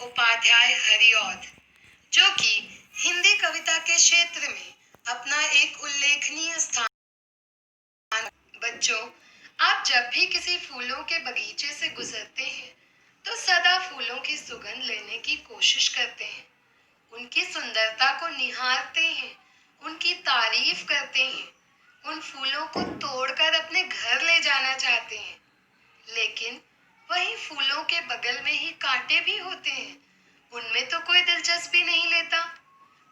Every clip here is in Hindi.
उपाध्याय हरिऔध, जो कि हिंदी कविता के क्षेत्र में अपना एक उल्लेखनीय स्थान। बच्चों, आप जब भी किसी फूलों के बगीचे से गुजरते हैं तो सदा फूलों की सुगंध लेने की कोशिश करते हैं, उनकी सुंदरता को निहारते हैं, उनकी तारीफ करते हैं, उन फूलों को तोड़कर अपने घर ले जाना चाहते हैं। लेकिन वहीं फूलों के बगल में ही कांटे भी होते हैं, उनमें तो कोई दिलचस्पी नहीं लेता,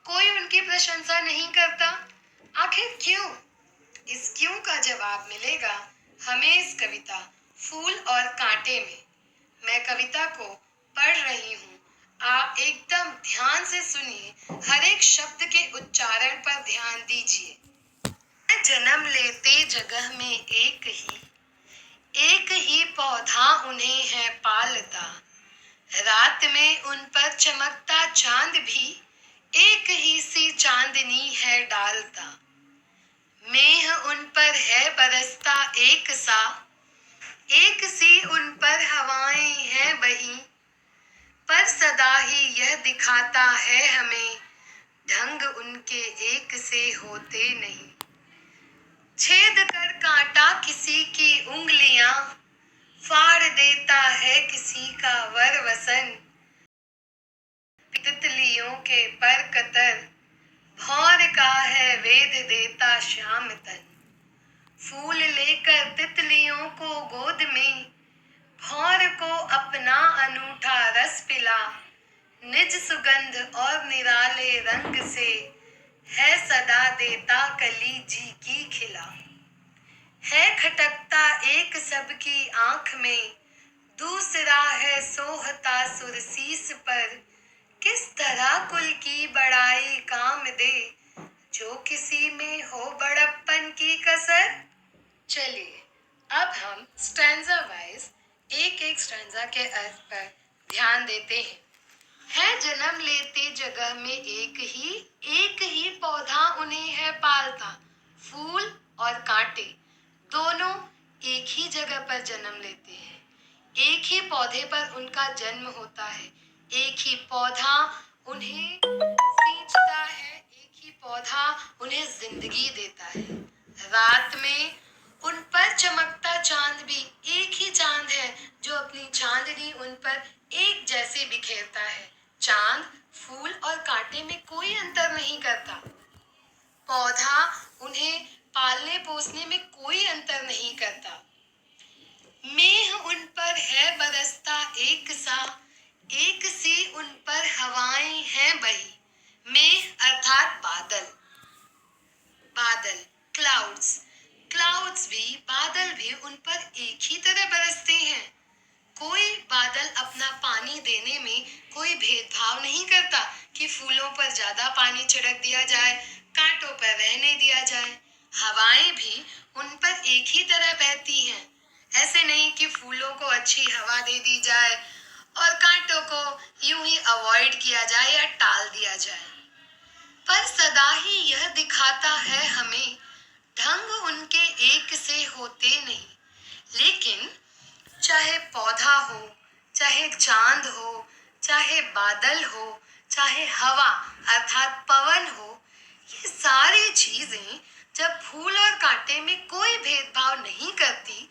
कोई उनकी प्रशंसा नहीं करता। आखिर क्यों? इस क्यों का जवाब मिलेगा हमें इस कविता फूल और कांटे में। मैं कविता को पढ़ रही हूँ, आप एकदम ध्यान से सुनिए, हर एक शब्द के उच्चारण पर ध्यान दीजिए। जन्म लेते जगह में एक ही पौधा उन्हें है पालता, रात में उन पर चमकता चांद भी एक ही सी चांदनी है डालता। मेह उन पर है बरसता एक सा, एक सी उन पर हवाएं हैं बही, पर सदा ही यह दिखाता है हमें, ढंग उनके एक से होते नहीं। छेद कर कांटा किसी की उंगलियां, फाड़ देता है किसी का वर वसन, तितलियों के पर कतर, भौर का है वेद देता श्याम तन। फूल लेकर तितलियों को गोद में, भौर को अपना अनूठा रस पिला, निज सुगंध और निराले रंग से है सदा देता कली जी की खिला। है खटकता एक सबकी आंख में, दूसरा है सोहता सुरसीस पर, किस तरह कुल की बड़ाई काम दे, जो किसी में हो बड़प्पन की कसर। चलिए अब हम स्टैंजा वाइज एक एक स्टैंजा के अर्थ पर ध्यान देते हैं। है जन्म लेते जगह में एक ही पौधा उन्हें है पालता। फूल और कांटे दोनों एक ही जगह पर जन्म लेते हैं, एक ही पौधे पर उनका जन्म होता है, एक ही पौधा उन्हें सींचता है, एक ही पौधा उन्हें जिंदगी देता है। रात में उन पर चमकता चांद भी एक ही चांद है, जो अपनी चांदनी उन पर एक जैसे बिखेरता है। चांद फूल और कांटे में कोई अंतर नहीं करता। पौधा उन्हें पालने पोसने में कोई अंतर नहीं करता। मेह उन पर है बरसता एक सा, एक सी उन पर हवाएं हैं बही। मेह अर्थात बादल, क्लाउड्स भी, बादल भी उन पर एक ही तरह बरसते हैं। कोई बादल अपना पानी देने में कोई भेदभाव नहीं करता कि फूलों पर ज्यादा पानी छिड़क दिया जाए, कांटों पर रहने दिया जाए। हवाएं भी उन पर एक ही तरह बहती हैं। ऐसे नहीं कि फूलों को अच्छी हवा दे दी जाए और कांटों को यूं ही अवॉइड किया जाए या टाल दिया जाए। पर सदा ही यह दिखाता है हमें, ढंग उनके एक से होते नहीं। लेकिन चाहे पौधा हो, चाहे चांद हो, चाहे बादल हो, चाहे हवा अर्थात पवन हो, ये सारी चीजें जब फूल और कांटे में कोई भेदभाव नहीं करती,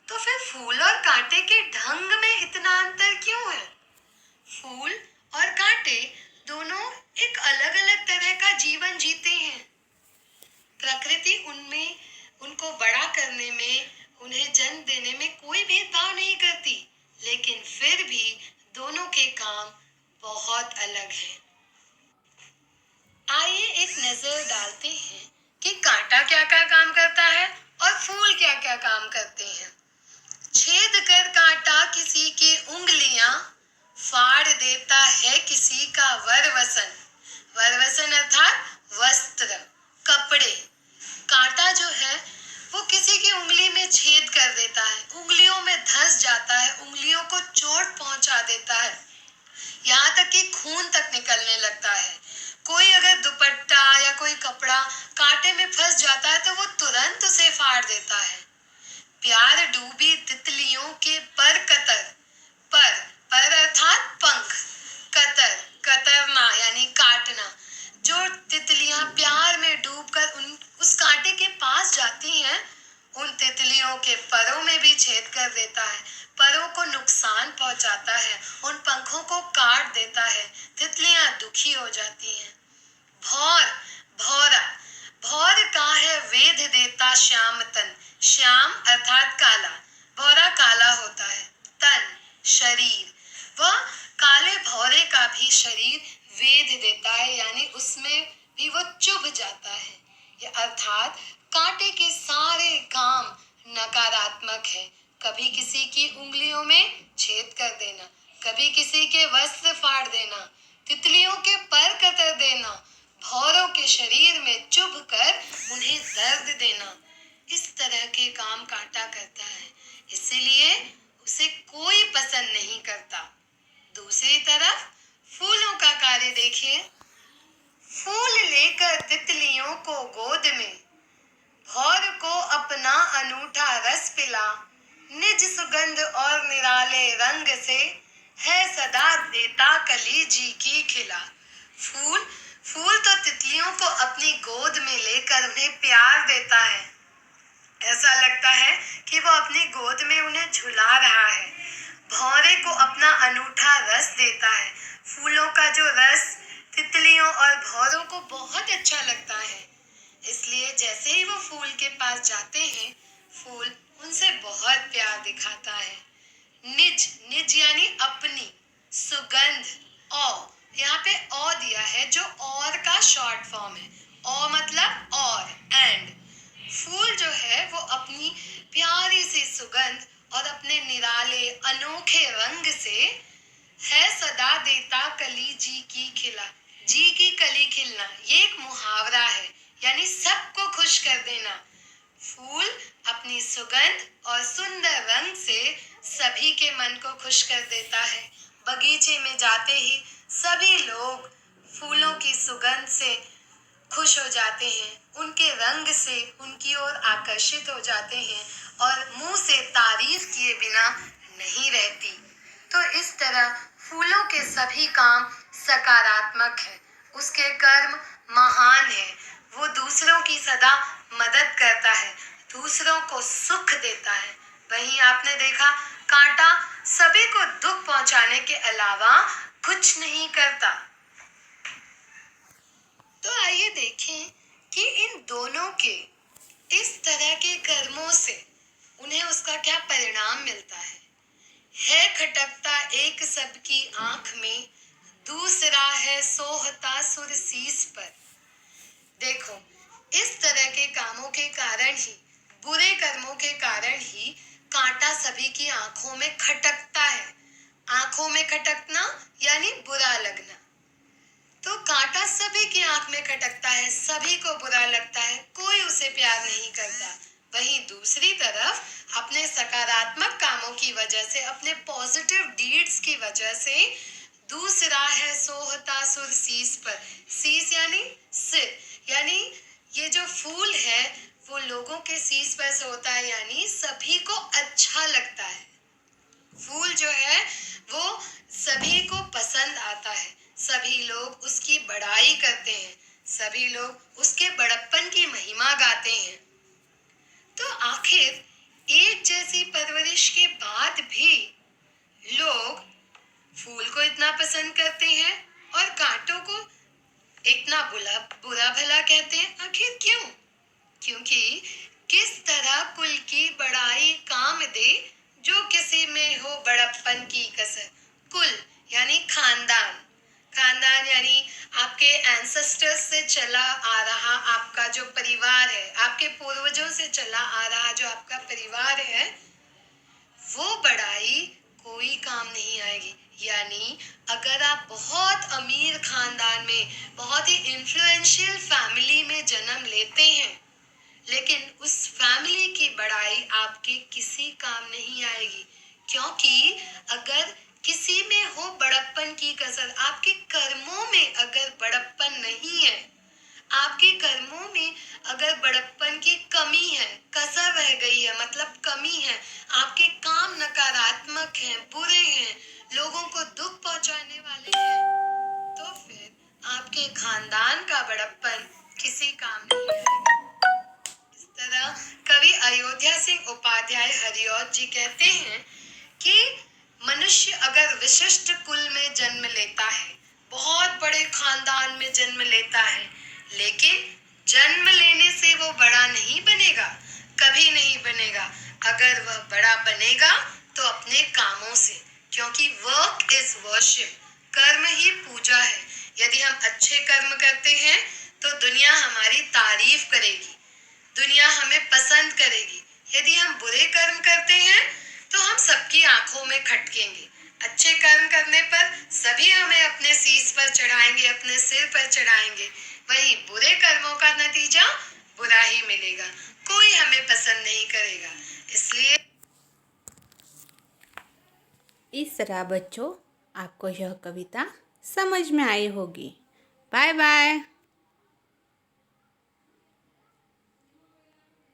तो फिर फूल और कांटे के ढंग में इतना अंतर क्यों है? फूल और कांटे दोनों एक अलग अलग तरह का जीवन जीते हैं। प्रकृति उनमें उनको बड़ा करने में, उन्हें जन्म देने में कोई भेदभाव नहीं करती, लेकिन फिर भी दोनों के काम बहुत अलग हैं। आइए एक नजर डालते हैं कि कांटा क्या क्या काम करता है और फूल क्या क्या काम करते हैं। छेद कर कांटा किसी की उंगलियां, फाड़ देता है किसी का वरवसन। वरवसन अर्थात वस्त्र, कपड़े। कांटा जो है वो किसी की उंगली में छेद कर देता है, उंगलियों में धंस जाता है, उंगलियों को चोट पहुंचा देता है, यहाँ तक कि खून तक निकलने लगता है। कोई अगर दुपट्टा या कोई कपड़ा कांटे में फंस जाता है तो वो तुरंत उसे फाड़ देता है। प्यार डूबी तितलियों के पर कतर, पर अर्थात पंख, तितलियां प्यार में डूबकर उस कांटे के पास जाती हैं, उन तितलियों के परों में भी छेद कर देता है, परों को नुकसान पहुंचाता है, उन पंखों को काट देता है। तितलियां दुखी हो जाती हैं। भौर, भौरा, भौर का है वेद देता श्याम तन, श्याम अर्थात काला, भौरा काला होता है। तन, शरीर, वह काले भौरे का भी शरीर वेद देता है, यानी उसमें भी वो चुभ जाता है। ये अर्थात कांटे के सारे काम नकारात्मक है। कभी किसी की उंगलियों में छेद कर देना, कभी किसी के वस्त्र फाड़ देना, तितलियों के पर कतर देना, भौरों के शरीर में चुभ कर उन्हें दर्द देना, इस तरह के काम कांटा करता है, इसीलिए उसे कोई पसंद नहीं करता। दूसरी तरफ फूलों का कार्य देखिए। फूल लेकर तितलियों को गोद में, भौर को अपना अनूठा रस पिला, निज सुगंध और निराले रंग से है सदा देता कली जी की खिला। फूल तो तितलियों को अपनी गोद में लेकर उन्हें प्यार देता है। ऐसा लगता है कि वो अपनी गोद में उन्हें झुला रहा है। भौरे को अपना अनूठा रस देता है। फूलों का जो रस तितलियों और भौरों को बहुत अच्छा लगता है, इसलिए जैसे ही वो फूल के पास जाते हैं, फूल उनसे बहुत प्यार दिखाता है। निज, निज यानी अपनी, सुगंध, औ, यहाँ पे औ दिया है जो और का शॉर्ट फॉर्म है। औ मतलब और, एंड। फूल जो है वो अपनी प्यारी सी सुगंध और अपने निराले अनोखे रंग से है सदा देता कली जी की खिला। जी की कली खिलना, ये एक मुहावरा है, यानी सबको खुश कर देना। फूल अपनी सुगंध और सुंदर रंग से सभी के मन को खुश कर देता है। बगीचे में जाते ही सभी लोग फूलों की सुगंध से खुश हो जाते हैं, उनके रंग से उनकी ओर आकर्षित हो जाते हैं और मुंह से तारीफ किए बिना नहीं रहती। तो इस तरह फूलों के सभी काम सकारात्मक है, उसके कर्म महान है। वो दूसरों की सदा मदद करता है, दूसरों को सुख देता है। वहीं आपने देखा कांटा सभी को दुख पहुंचाने के अलावा कुछ नहीं करता। तो आइए देखें कि इन दोनों के इस तरह के कर्मों से उन्हें उसका क्या परिणाम मिलता है खटकता एक सबकी आंख में, दूसरा है सोहता सुर शीस पर। देखो, इस तरह के कामों के कारण ही, बुरे कर्मों के कारण ही कांटा सभी की आंखों में खटकता है। आंखों में खटकना यानी बुरा लगना। तो कांटा सभी की आंख में खटकता है, सभी को बुरा लगता है, कोई उसे प्यार नहीं करता। वहीं दूसरी तरफ अपने सकारात्मक कामों की वजह से, अपने पॉजिटिव डीड्स की वजह से दूसरा है सोहता सुर शीस पर। शीस यानी सिर, यानी ये जो फूल है वो लोगों के शीस पर सोता है, यानी सभी को अच्छा लगता है। फूल जो है वो सभी को पसंद आता है, सभी लोग उसकी बड़ाई करते हैं, सभी लोग उसके बड़प्पन की महिमा गाते हैं। तो आखिर एक जैसी परवरिश के बाद भी लोग फूल को इतना पसंद करते हैं और कांटों को इतना बुरा भला कहते हैं। आखिर क्यों? क्योंकि किस तरह कुल की बड़ाई काम दे जो किसी में हो बड़प्पन की कसर। कुल यानी खानदान, खानदान यानी आपके एंसेस्टर्स से चला आ रहा आपका जो परिवार है, आपके पूर्वजों से चला आ रहा जो आपका परिवार है, वो बड़ाई कोई काम नहीं आएगी। यानी अगर आप बहुत अमीर खानदान में, बहुत ही इन्फ्लुएंशियल फैमिली में जन्म लेते हैं, लेकिन उस फैमिली की बड़ाई आपके किसी काम नहीं आएगी। क्योंकि अगर किसी में हो बड़प्पन की कसर, आपके कर्मों में अगर बड़प्पन नहीं है, आपके कर्मों में अगर बड़प्पन की कमी है, कसर रह गई है, मतलब कमी है, आपके काम नकारात्मक हैं, बुरे हैं, लोगों को दुख पहुंचाने वाले हैं, तो फिर आपके खानदान का बड़प्पन अयोध्या सिंह उपाध्याय हरिऔध जी कहते हैं कि मनुष्य अगर विशिष्ट कुल में जन्म लेता है, बहुत बड़े खानदान में जन्म लेता है, लेकिन जन्म लेने से वो बड़ा नहीं बनेगा, कभी नहीं बनेगा। अगर वह बड़ा बनेगा तो अपने कामों से, क्योंकि वर्क इज वर्शिप, कर्म ही पूजा है। यदि हम अच्छे कर्म करते हैं तो दुनिया हमारी तारीफ करेगी, दुनिया हमें पसंद करेगी। यदि हम बुरे कर्म करते हैं तो हम सबकी आंखों में खटकेंगे। अच्छे कर्म करने पर सभी हमें अपने शीश पर चढ़ाएंगे, अपने सिर पर चढ़ाएंगे। वहीं बुरे कर्मों का नतीजा बुरा ही मिलेगा, कोई हमें पसंद नहीं करेगा। इसलिए इस तरह बच्चों आपको यह कविता समझ में आई होगी। Bye bye.